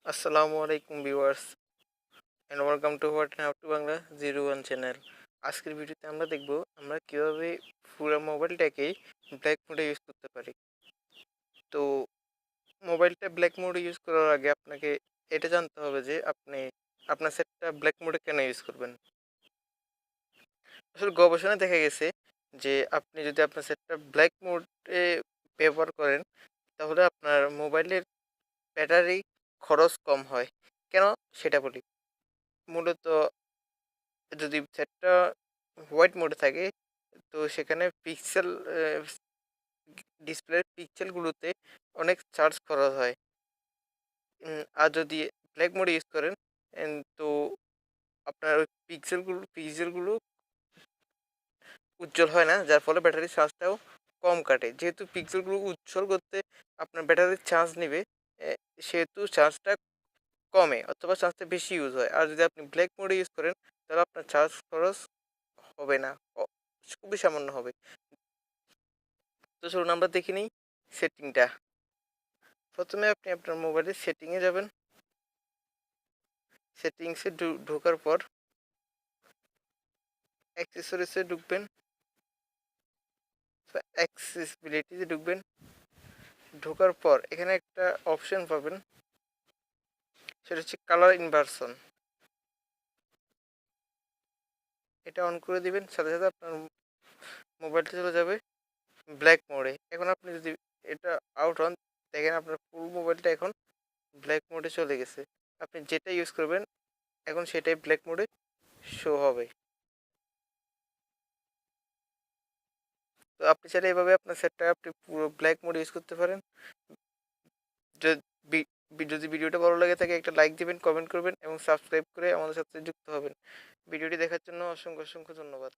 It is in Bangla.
Assalamualaikum viewers and welcome to what and how to Bangla 01 channel. আজকের ভিডিওতে আমরা দেখব আমরা কিভাবে পুরো মোবাইলটাকে ব্ল্যাক মোডে ইউজ করতে পারি। তো মোবাইলটা ব্ল্যাক মোডে ইউজ করার আগে আপনাকে এটা জানতে হবে যে আপনি আপনার সেটটা ব্ল্যাক মোডে কেন ইউজ করবেন। আসলে গবেষণায় দেখা গেছে যে আপনি যদি আপনার সেটটা ব্ল্যাক মোডে ব্যবহার করেন তাহলে আপনার মোবাইলের ব্যাটারি খরচ কম হয়। কেন সেটা বলি। মূলত যদি সেটটা হোয়াইট মোডে থাকে তো সেখানে পিক্সেল ডিসপ্লের পিক্সেলগুলোতে অনেক চার্জ খরচ হয়। আর যদি ব্ল্যাক মোডে ইউজ করেন তো আপনার ওই পিক্সেলগুলো উজ্জ্বল হয় না, যার ফলে ব্যাটারির চার্জটাও কম কাটে। যেহেতু পিক্সেলগুলো উজ্জ্বল করতে আপনার ব্যাটারির চার্জ নেবে, সেহেতু চার্জটা কমে অথবা চার্জটা বেশি ইউজ হয়। আর যদি আপনি ব্ল্যাক মোডে ইউজ করেন তাহলে আপনার চার্জ খরচ হবে না, খুবই সামান্য হবে। তো চলুন আমরা দেখে নিই সেটিংটা। প্রথমে আপনি আপনার মোবাইলের সেটিংয়ে যাবেন। সেটিংসে ঢোকার পর অ্যাক্সেসরিজে ঢুকবেন, অ্যাক্সেসিবিলিটিতে ঢুকবেন। ঢোকার পর এখানে একটা অপশন পাবেন, সেটা হচ্ছে কালার ইনভার্সন। এটা অন করে দিবেন, সাথে সাথে আপনার মোবাইলটা চলে যাবে ব্ল্যাক মোডে। এখন আপনি যদি এটা আউট হন, দেখেন আপনার ফুল মোবাইলটা এখন ব্ল্যাক মোডে চলে গেছে। আপনি যেটা ইউজ করবেন এখন সেটাই ব্ল্যাক মোডে শো হবে। তো আপনি চাইলে এভাবে আপনার সেটটা আপনি পুরো ব্ল্যাক মোড ইউজ করতে পারেন। যদি ভিডিওটা ভালো লাগে থাকে একটা লাইক দিবেন, কমেন্ট করবেন এবং সাবস্ক্রাইব করে আমাদের সাথে যুক্ত হবেন। ভিডিওটি দেখার জন্য অসংখ্য অসংখ্য ধন্যবাদ।